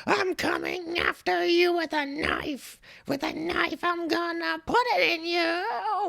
I'm coming after you with a knife. With a knife, I'm gonna put it in you.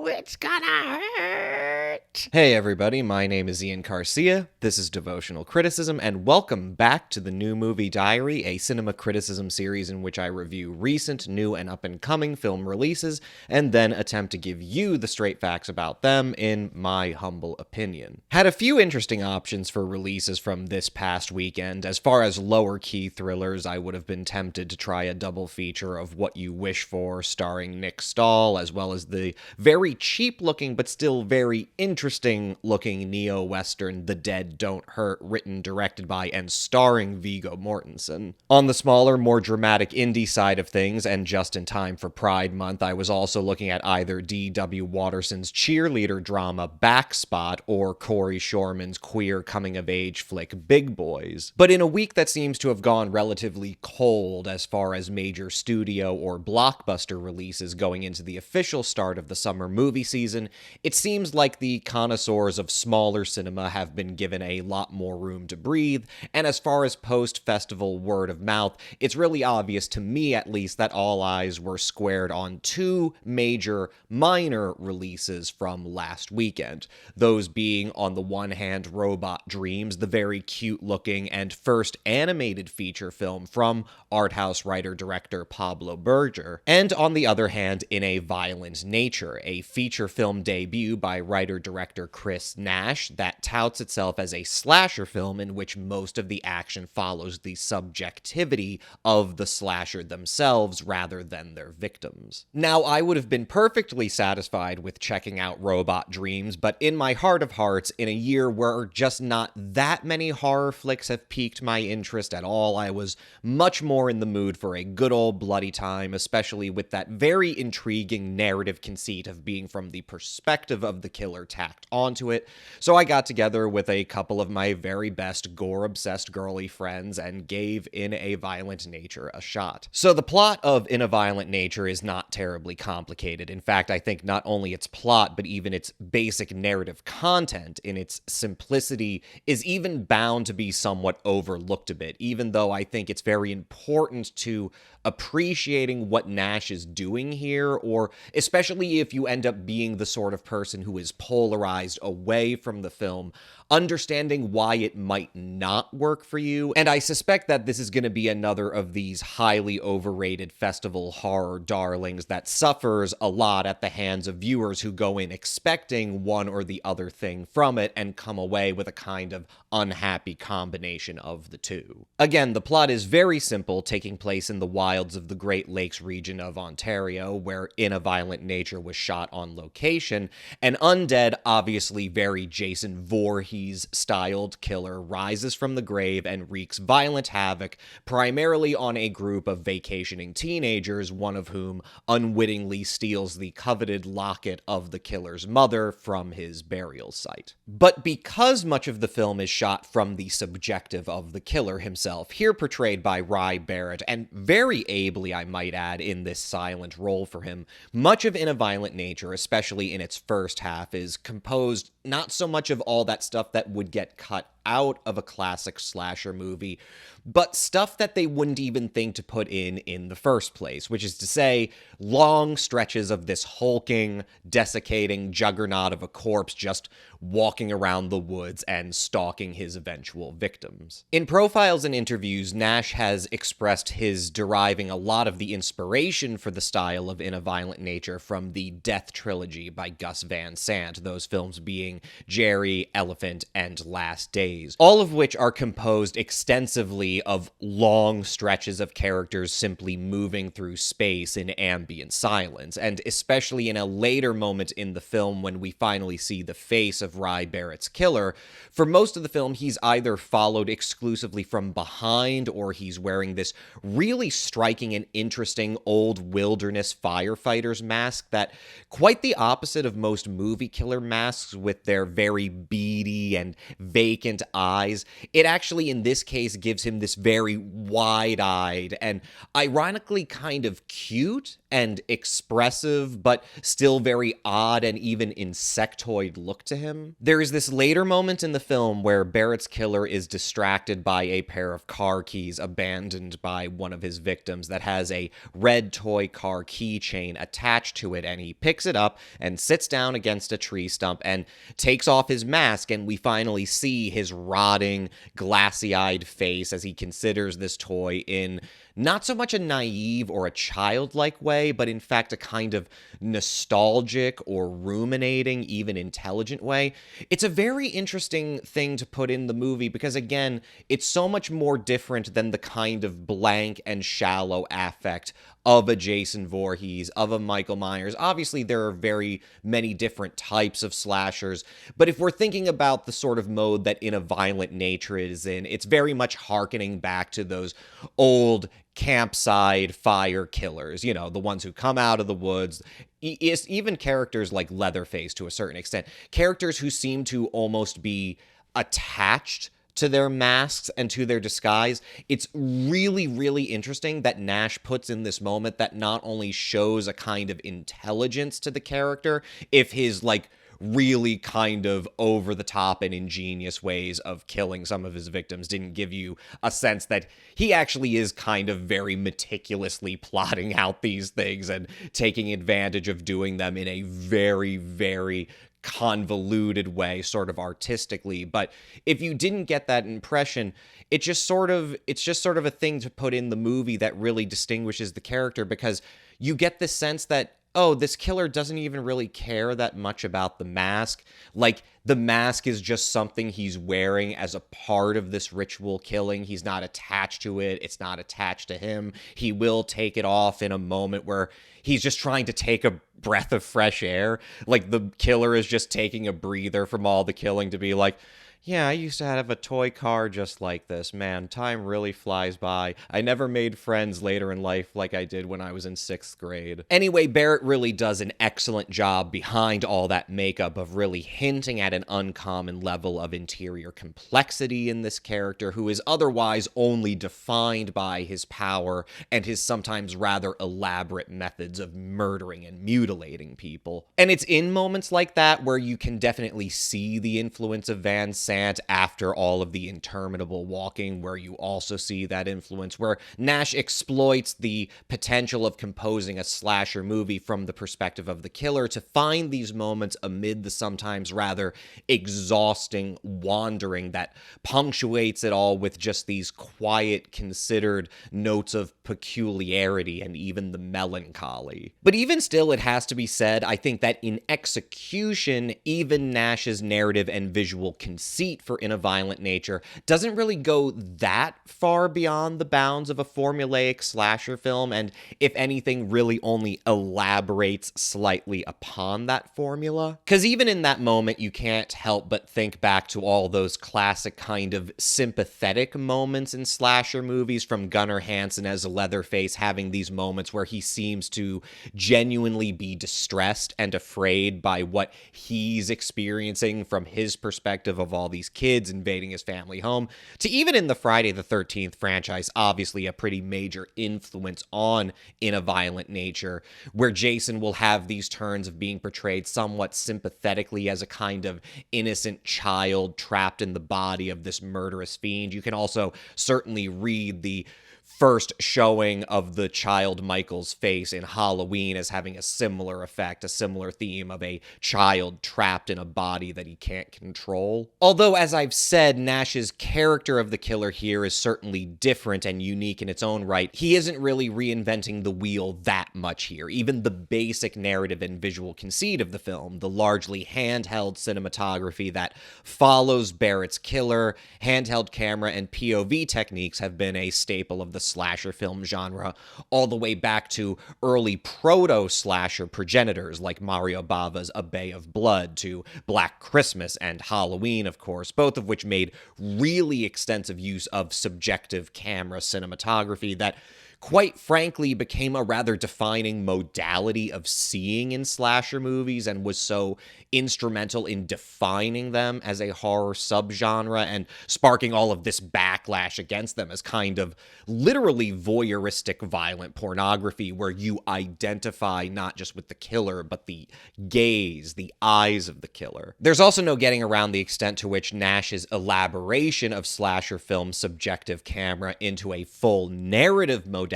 It's gonna hurt. Hey everybody, my name is Ian Garcia, this is Devotional Criticism, and welcome back to the New Movie Diary, a cinema criticism series in which I review recent, new, and up-and-coming film releases, and then attempt to give you the straight facts about them in my humble opinion. Had a few interesting options for releases from this past weekend. As far as lower-key thrillers, I would have been tempted to try a double feature of What You Wish For, starring Nick Stahl, as well as the very cheap-looking but still very interesting-looking neo-western The Dead Don't Hurt, written, directed by, and starring Viggo Mortensen. On the smaller, more dramatic indie side of things, and just in time for Pride Month, I was also looking at either D.W. Watterson's cheerleader drama Backspot or Corey Shorman's queer coming-of-age flick Big Boys. But in a week that seems to have gone relatively cold as far as major studio or blockbuster releases going into the official start of the summer movie season, it seems like the connoisseurs of smaller cinema have been given a lot more room to breathe, and as far as post-festival word of mouth, it's really obvious to me at least that all eyes were squared on two major minor releases from last weekend. Those being, on the one hand, Robot Dreams, the very cute-looking and first animated feature film from art house writer-director Pablo Berger, and on the other hand, In a Violent Nature, a feature film debut by writer-director Chris Nash that touts itself as a slasher film in which most of the action follows the subjectivity of the slasher themselves rather than their victims. Now, I would have been perfectly satisfied with checking out Robot Dreams, but in my heart of hearts, in a year where just not that many horror flicks have piqued my interest at all, I was much more in the mood for a good old bloody time, especially with that very intriguing narrative conceit of being from the perspective of the killer tacked onto it. So I got together with a couple of my very best gore-obsessed girly friends and gave In a Violent Nature a shot. So the plot of In a Violent Nature is not terribly complicated. In fact, I think not only its plot, but even its basic narrative content in its simplicity is even bound to be somewhat overlooked a bit, even though I think it's very important to appreciating what Nash is doing here, or especially if you end up being the sort of person who is polarized away from the film, understanding why it might not work for you. And I suspect that this is going to be another of these highly overrated festival horror darlings that suffers a lot at the hands of viewers who go in expecting one or the other thing from it and come away with a kind of unhappy combination of the two. Again, the plot is very simple, taking place in the wilds of the Great Lakes region of Ontario, where In a Violent Nature was shot on location. An undead, obviously very Jason Voorhees-styled killer rises from the grave and wreaks violent havoc, primarily on a group of vacationing teenagers, one of whom unwittingly steals the coveted locket of the killer's mother from his burial site. But because much of the film is shot from the subjective of the killer himself, here portrayed by Rye Barrett, and very ably, I might add, in this silent role for him, much of In a Violent Nature, especially in its first half, is composed not so much of all that stuff that would get cut out of a classic slasher movie, but stuff that they wouldn't even think to put in the first place, which is to say, long stretches of this hulking, desiccating juggernaut of a corpse just walking around the woods and stalking his eventual victims. In profiles and interviews, Nash has expressed his deriving a lot of the inspiration for the style of In a Violent Nature from the Death Trilogy by Gus Van Sant, those films being Jerry, Elephant, and Last Days, ways, all of which are composed extensively of long stretches of characters simply moving through space in ambient silence, and especially in a later moment in the film when we finally see the face of Rye Barrett's killer. For most of the film, he's either followed exclusively from behind, or he's wearing this really striking and interesting old wilderness firefighter's mask that, quite the opposite of most movie killer masks with their very beady and vacant eyes, it actually in this case gives him this very wide-eyed and ironically kind of cute and expressive, but still very odd and even insectoid look to him. There is this later moment in the film where Barrett's killer is distracted by a pair of car keys abandoned by one of his victims that has a red toy car keychain attached to it, and he picks it up and sits down against a tree stump and takes off his mask, and we finally see his rotting, glassy-eyed face as he considers this toy in not so much a naive or a childlike way, but in fact a kind of nostalgic or ruminating, even intelligent way. It's a very interesting thing to put in the movie because, again, it's so much more different than the kind of blank and shallow affect of a Jason Voorhees, of a Michael Myers. Obviously, there are very many different types of slashers, but if we're thinking about the sort of mode that In a Violent Nature is in, it's very much hearkening back to those old campsite fire killers, you know, the ones who come out of the woods. Even characters like Leatherface to a certain extent, characters who seem to almost be attached to their masks and to their disguise. It's really, really interesting that Nash puts in this moment that not only shows a kind of intelligence to the character, if his, like, really kind of over-the-top and ingenious ways of killing some of his victims didn't give you a sense that he actually is kind of very meticulously plotting out these things and taking advantage of doing them in a very, very convoluted way, sort of artistically. But if you didn't get that impression, it's just sort of a thing to put in the movie that really distinguishes the character, because you get the sense that, oh, this killer doesn't even really care that much about the mask. Like, the mask is just something he's wearing as a part of this ritual killing. He's not attached to it. It's not attached to him. He will take it off in a moment where he's just trying to take a breath of fresh air. Like, the killer is just taking a breather from all the killing to be like, yeah, I used to have a toy car just like this. Man, time really flies by. I never made friends later in life like I did when I was in 6th grade. Anyway, Barrett really does an excellent job behind all that makeup of really hinting at an uncommon level of interior complexity in this character, who is otherwise only defined by his power and his sometimes rather elaborate methods of murdering and mutilating people. And it's in moments like that where you can definitely see the influence of Van Sant after all of the interminable walking, where you also see that influence, where Nash exploits the potential of composing a slasher movie from the perspective of the killer to find these moments amid the sometimes rather exhausting wandering that punctuates it all with just these quiet, considered notes of peculiarity and even the melancholy. But even still, it has to be said, I think that in execution, even Nash's narrative and visual conceit for In a Violent Nature doesn't really go that far beyond the bounds of a formulaic slasher film, and if anything, really only elaborates slightly upon that formula. Because even in that moment, you can't help but think back to all those classic kind of sympathetic moments in slasher movies, from Gunnar Hansen as Leatherface having these moments where he seems to genuinely be distressed and afraid by what he's experiencing from his perspective of all these kids invading his family home, to even in the Friday the 13th franchise, obviously a pretty major influence on In a Violent Nature, where Jason will have these turns of being portrayed somewhat sympathetically as a kind of innocent child trapped in the body of this murderous fiend. You can also certainly read the first showing of the child Michael's face in Halloween as having a similar effect, a similar theme of a child trapped in a body that he can't control. Although, as I've said, Nash's character of the killer here is certainly different and unique in its own right. He isn't really reinventing the wheel that much here. Even the basic narrative and visual conceit of the film, the largely handheld cinematography that follows Barrett's killer, handheld camera, and POV techniques have been a staple of the slasher film genre all the way back to early proto-slasher progenitors like Mario Bava's A Bay of Blood, to Black Christmas and Halloween, of course, both of which made really extensive use of subjective camera cinematography that quite frankly became a rather defining modality of seeing in slasher movies and was so instrumental in defining them as a horror subgenre and sparking all of this backlash against them as kind of literally voyeuristic violent pornography where you identify not just with the killer but the gaze, the eyes of the killer. There's also no getting around the extent to which Nash's elaboration of slasher film subjective camera into a full narrative modality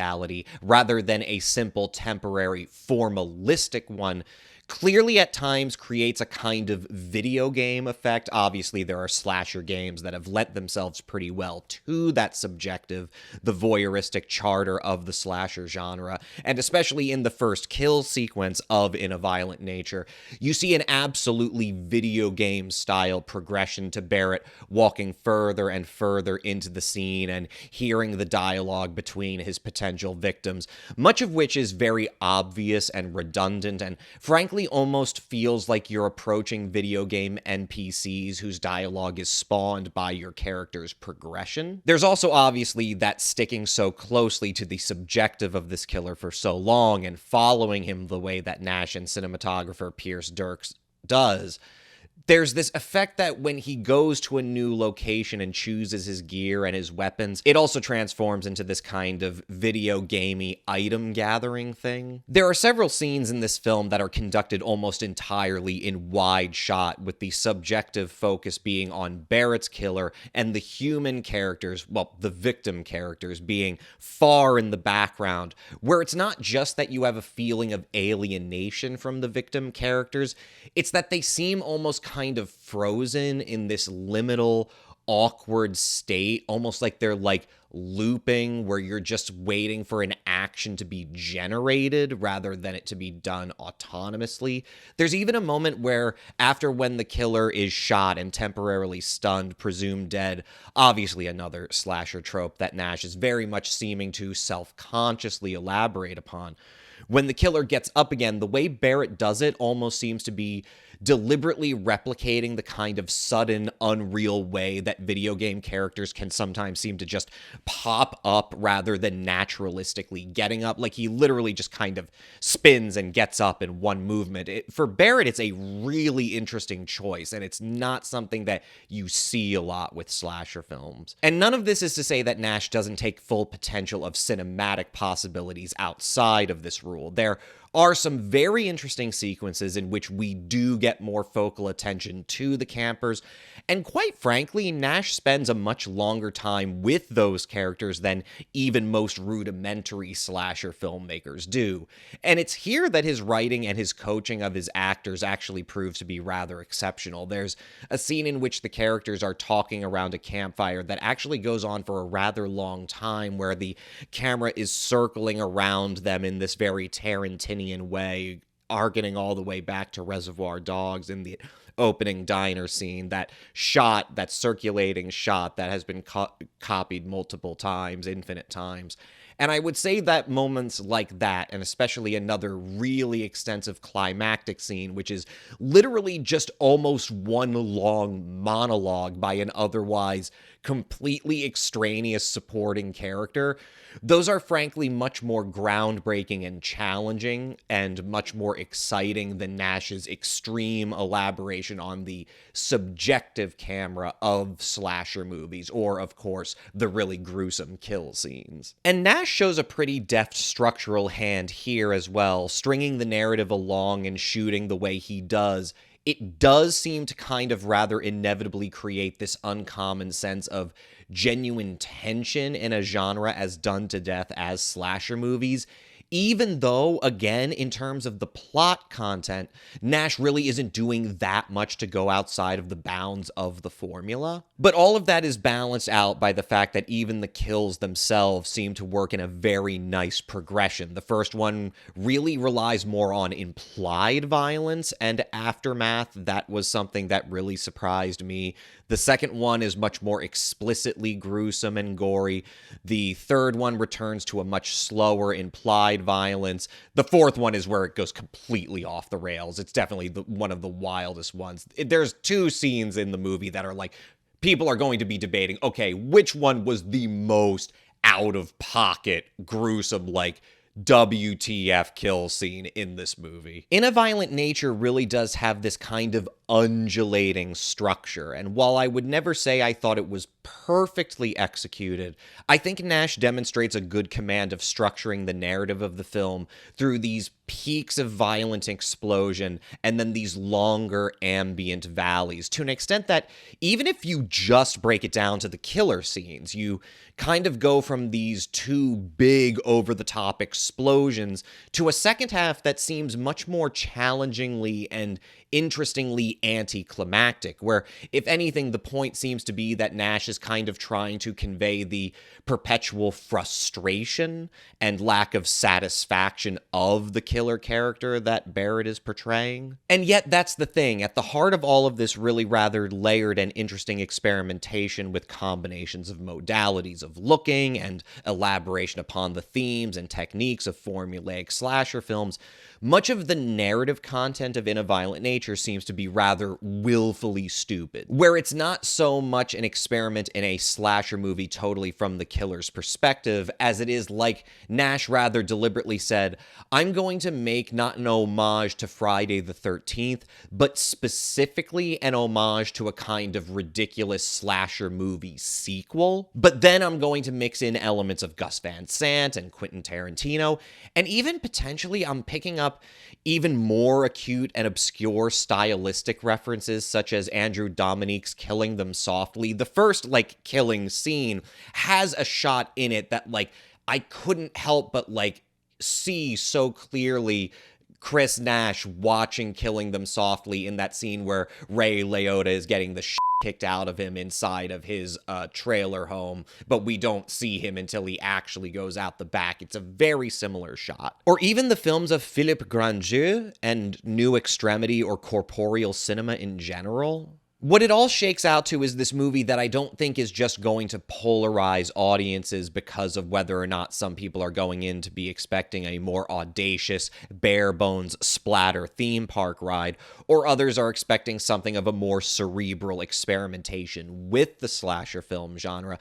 rather than a simple temporary formalistic one clearly at times creates a kind of video game effect. Obviously, there are slasher games that have lent themselves pretty well to that subjective, the voyeuristic charter of the slasher genre, and especially in the first kill sequence of In a Violent Nature, you see an absolutely video game style progression to Barrett walking further and further into the scene and hearing the dialogue between his potential victims, much of which is very obvious and redundant and frankly almost feels like you're approaching video game NPCs whose dialogue is spawned by your character's progression. There's also obviously that sticking so closely to the subjective of this killer for so long and following him the way that Nash and cinematographer Pierce Dirks does. There's this effect that when he goes to a new location and chooses his gear and his weapons, it also transforms into this kind of video gamey item gathering thing. There are several scenes in this film that are conducted almost entirely in wide shot, with the subjective focus being on Barrett's killer and the human characters, well, the victim characters, being far in the background, where it's not just that you have a feeling of alienation from the victim characters, it's that they seem almost kind of frozen in this liminal, awkward state, almost like they're like looping where you're just waiting for an action to be generated rather than it to be done autonomously. There's even a moment where after when the killer is shot and temporarily stunned, presumed dead, obviously another slasher trope that Nash is very much seeming to self-consciously elaborate upon. When the killer gets up again, the way Barrett does it almost seems to be deliberately replicating the kind of sudden, unreal way that video game characters can sometimes seem to just pop up rather than naturalistically getting up. Like he literally just kind of spins and gets up in one movement. For Barrett, it's a really interesting choice, and it's not something that you see a lot with slasher films. And none of this is to say that Nash doesn't take full potential of cinematic possibilities outside of this rule. There are some very interesting sequences in which we do get more focal attention to the campers, and quite frankly, Nash spends a much longer time with those characters than even most rudimentary slasher filmmakers do. And it's here that his writing and his coaching of his actors actually proves to be rather exceptional. There's a scene in which the characters are talking around a campfire that actually goes on for a rather long time, where the camera is circling around them in this very Tarantinian way, harkening all the way back to Reservoir Dogs in the opening diner scene, that shot, that circulating shot that has been copied multiple times, infinite times. And I would say that moments like that, and especially another really extensive climactic scene, which is literally just almost one long monologue by an otherwise completely extraneous supporting character, those are frankly much more groundbreaking and challenging and much more exciting than Nash's extreme elaboration on the subjective camera of slasher movies, or of course the really gruesome kill scenes. And Nash shows a pretty deft structural hand here as well, stringing the narrative along and shooting the way he does it does seem to kind of rather inevitably create this uncommon sense of genuine tension in a genre as done to death as slasher movies, even though, again, in terms of the plot content, Nash really isn't doing that much to go outside of the bounds of the formula. But all of that is balanced out by the fact that even the kills themselves seem to work in a very nice progression. The first one really relies more on implied violence and aftermath. That was something that really surprised me. The second one is much more explicitly gruesome and gory. The third one returns to a much slower implied violence. The fourth one is where it goes completely off the rails. It's definitely one of the wildest ones. There's two scenes in the movie that are like, people are going to be debating, okay, which one was the most out of pocket, gruesome, like, WTF kill scene in this movie. In a Violent Nature really does have this kind of undulating structure, and while I would never say I thought it was perfectly executed, I think Nash demonstrates a good command of structuring the narrative of the film through these peaks of violent explosion and then these longer ambient valleys, to an extent that even if you just break it down to the killer scenes, you kind of go from these two big over-the-top explosions to a second half that seems much more challengingly and interestingly anticlimactic, where, if anything, the point seems to be that Nash is kind of trying to convey the perpetual frustration and lack of satisfaction of the killer character that Barrett is portraying. And yet, that's the thing. At the heart of all of this really rather layered and interesting experimentation with combinations of modalities of looking and elaboration upon the themes and techniques of formulaic slasher films, much of the narrative content of In a Violent Nature seems to be rather willfully stupid, where it's not so much an experiment in a slasher movie totally from the killer's perspective as it is like Nash rather deliberately said, I'm going to make not an homage to Friday the 13th, but specifically an homage to a kind of ridiculous slasher movie sequel. But then I'm going to mix in elements of Gus Van Sant and Quentin Tarantino, and even potentially I'm picking up even more acute and obscure stylistic references, such as Andrew Dominique's Killing Them Softly. The first, like, killing scene has a shot in it that, like, I couldn't help but, like, see so clearly Chris Nash watching Killing Them Softly in that scene where Ray Liotta is getting the shit kicked out of him inside of his trailer home, but we don't see him until he actually goes out the back. It's a very similar shot. Or even the films of Philippe Grandjeu and New Extremity or corporeal cinema in general. What it all shakes out to is this movie that I don't think is just going to polarize audiences because of whether or not some people are going in to be expecting a more audacious, bare-bones splatter theme park ride, or others are expecting something of a more cerebral experimentation with the slasher film genre.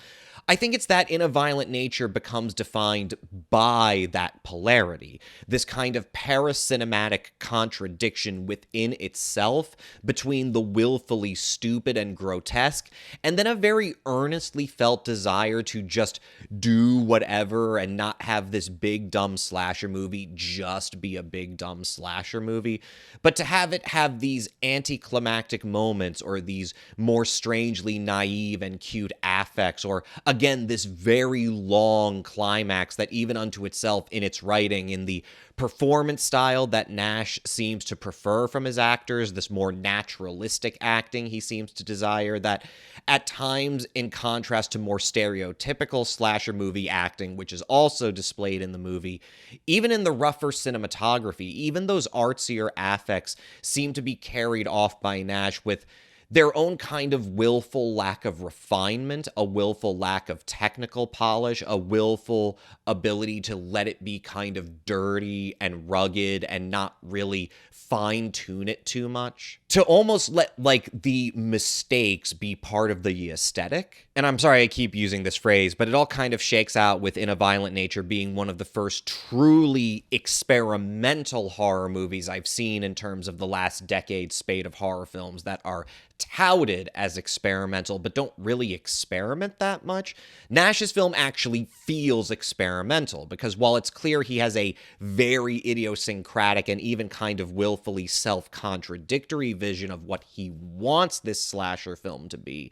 I think it's that In a Violent Nature becomes defined by that polarity, this kind of paracinematic contradiction within itself between the willfully stupid and grotesque, and then a very earnestly felt desire to just do whatever and not have this big dumb slasher movie just be a big dumb slasher movie, but to have it have these anticlimactic moments or these more strangely naive and cute affects, or again, this very long climax that even unto itself in its writing, in the performance style that Nash seems to prefer from his actors, this more naturalistic acting he seems to desire, that at times, in contrast to more stereotypical slasher movie acting, which is also displayed in the movie, even in the rougher cinematography, even those artsier affects seem to be carried off by Nash with their own kind of willful lack of refinement, a willful lack of technical polish, a willful ability to let it be kind of dirty and rugged and not really fine-tune it too much. To almost let, like, the mistakes be part of the aesthetic. And I'm sorry I keep using this phrase, but it all kind of shakes out with In a Violent Nature being one of the first truly experimental horror movies I've seen in terms of the last decade's spate of horror films that are touted as experimental, but don't really experiment that much, Nash's film actually feels experimental, because while it's clear he has a very idiosyncratic and even kind of willfully self-contradictory vision of what he wants this slasher film to be,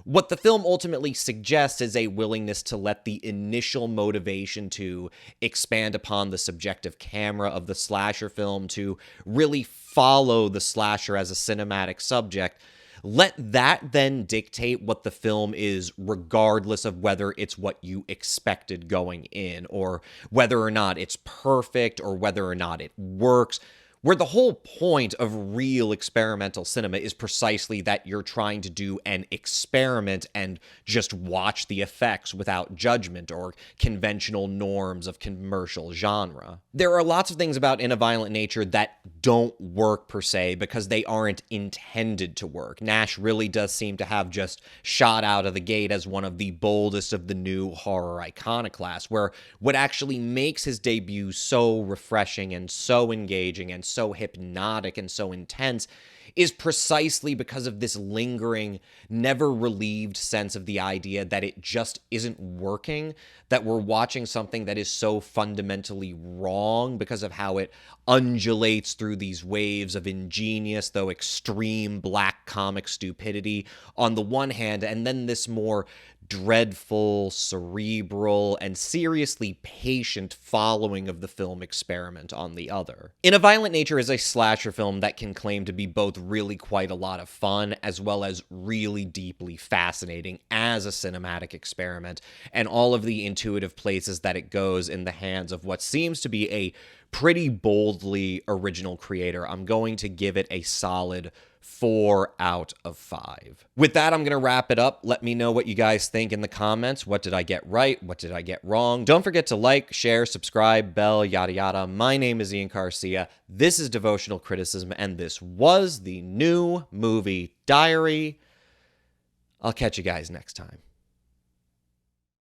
what the film ultimately suggests is a willingness to let the initial motivation to expand upon the subjective camera of the slasher film, to really follow the slasher as a cinematic subject, let that then dictate what the film is, regardless of whether it's what you expected going in, or whether or not it's perfect, or whether or not it works. Where the whole point of real experimental cinema is precisely that you're trying to do an experiment and just watch the effects without judgment or conventional norms of commercial genre. There are lots of things about In a Violent Nature that don't work per se because they aren't intended to work. Nash really does seem to have just shot out of the gate as one of the boldest of the new horror iconoclasts, where what actually makes his debut so refreshing and so engaging and so hypnotic and so intense is precisely because of this lingering, never relieved sense of the idea that it just isn't working, that we're watching something that is so fundamentally wrong because of how it undulates through these waves of ingenious, though extreme, black comic stupidity on the one hand, and then this more dreadful, cerebral, and seriously patient following of the film experiment on the other. In a Violent Nature is a slasher film that can claim to be both really quite a lot of fun, as well as really deeply fascinating as a cinematic experiment, and all of the intuitive places that it goes in the hands of what seems to be a pretty boldly original creator. I'm going to give it a solid 4 out of 5. With that, I'm going to wrap it up. Let me know what you guys think in the comments. What did I get right? What did I get wrong? Don't forget to like, share, subscribe, bell, yada yada. My name is Ian Garcia. This is Devotional Criticism, and this was the New Movie Diary. I'll catch you guys next time.